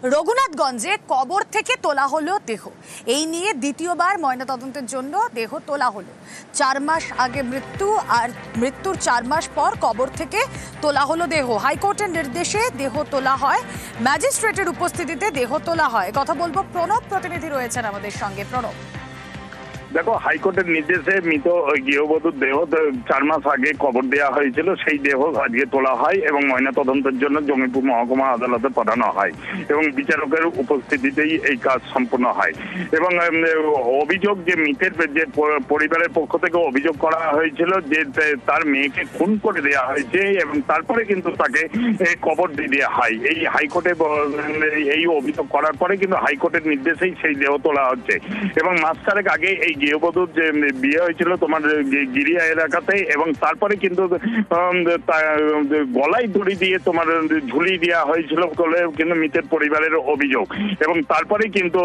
রঘুনাথগঞ্জে কবর থেকে তোলা হলো দেহ। এই নিয়ে দ্বিতীয়বার ময়নাতদন্তের জন্য দেহ তোলা হলো। 4 মাস আগে মৃত্যু, আর মৃত্যুর 4 মাস পর কবর থেকে তোলা হলো দেহ। হাইকোর্টের নির্দেশে দেহ তোলা হয়, ম্যাজিস্ট্রেটের উপস্থিতিতে দেহ তোলা হয়। কথা বলবো প্রণব, প্রতিনিধি রয়েছেন আমাদের সঙ্গে। প্রণব, দেখো, হাইকোর্টের নির্দেশে মৃত গৃহবধূর দেহ 4 মাস আগে কবর দেওয়া হয়েছিল, সেই দেহ আজকে তোলা হয় এবং ময়নাতদন্তের জন্য জঙ্গিপুর মহকুমা আদালতে পাঠানো হয় এবং বিচারকের উপস্থিতিতেই এই কাজ সম্পূর্ণ হয়। এবং অভিযোগ যে মৃতের যে পরিবারের পক্ষ থেকে অভিযোগ করা হয়েছিল যে তার মেয়েকে খুন করে দেওয়া হয়েছে এবং তারপরে কিন্তু তাকে কবর দিয়ে দেওয়া হয়। এই হাইকোর্টে এই অভিযোগ করার পরে কিন্তু হাইকোর্টের নির্দেশেই সেই দেহ তোলা হচ্ছে। এবং মাস চারেক আগে এই গৃহবধূর যে বিয়ে হয়েছিল তোমার গিরিয়া এলাকাতে, এবং তারপরে কিন্তু গলায় দড়ি দিয়ে তোমার ঝুলিয়ে দেওয়া হয়েছিল বলে কিন্তু মৃতের পরিবারের অভিযোগ। এবং তারপরে কিন্তু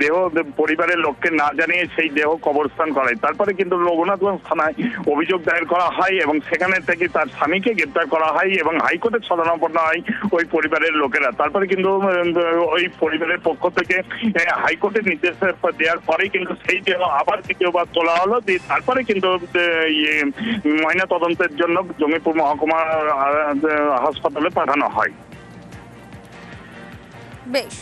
দেহ পরিবারের লোককে না জানিয়ে সেই দেহ কবরস্থান করায়। তারপরে কিন্তু রঘুনাথগঞ্জ থানায় অভিযোগ দায়ের করা হয় এবং সেখানে থেকে তার স্বামীকে গ্রেপ্তার করা হয় এবং হাইকোর্টে শরণাপন্ন হয় ওই পরিবারের লোকেরা। তারপরে কিন্তু ওই পরিবারের পক্ষ থেকে হাইকোর্টের নির্দেশ দেওয়ার পরেই কিন্তু সেই দেহ আবার দ্বিতীয়বার তোলা হলো। তারপরে কিন্তু ময়না তদন্তের জন্য জঙ্গিপুর মহকুমা হাসপাতালে পাঠানো হয়। বেশ।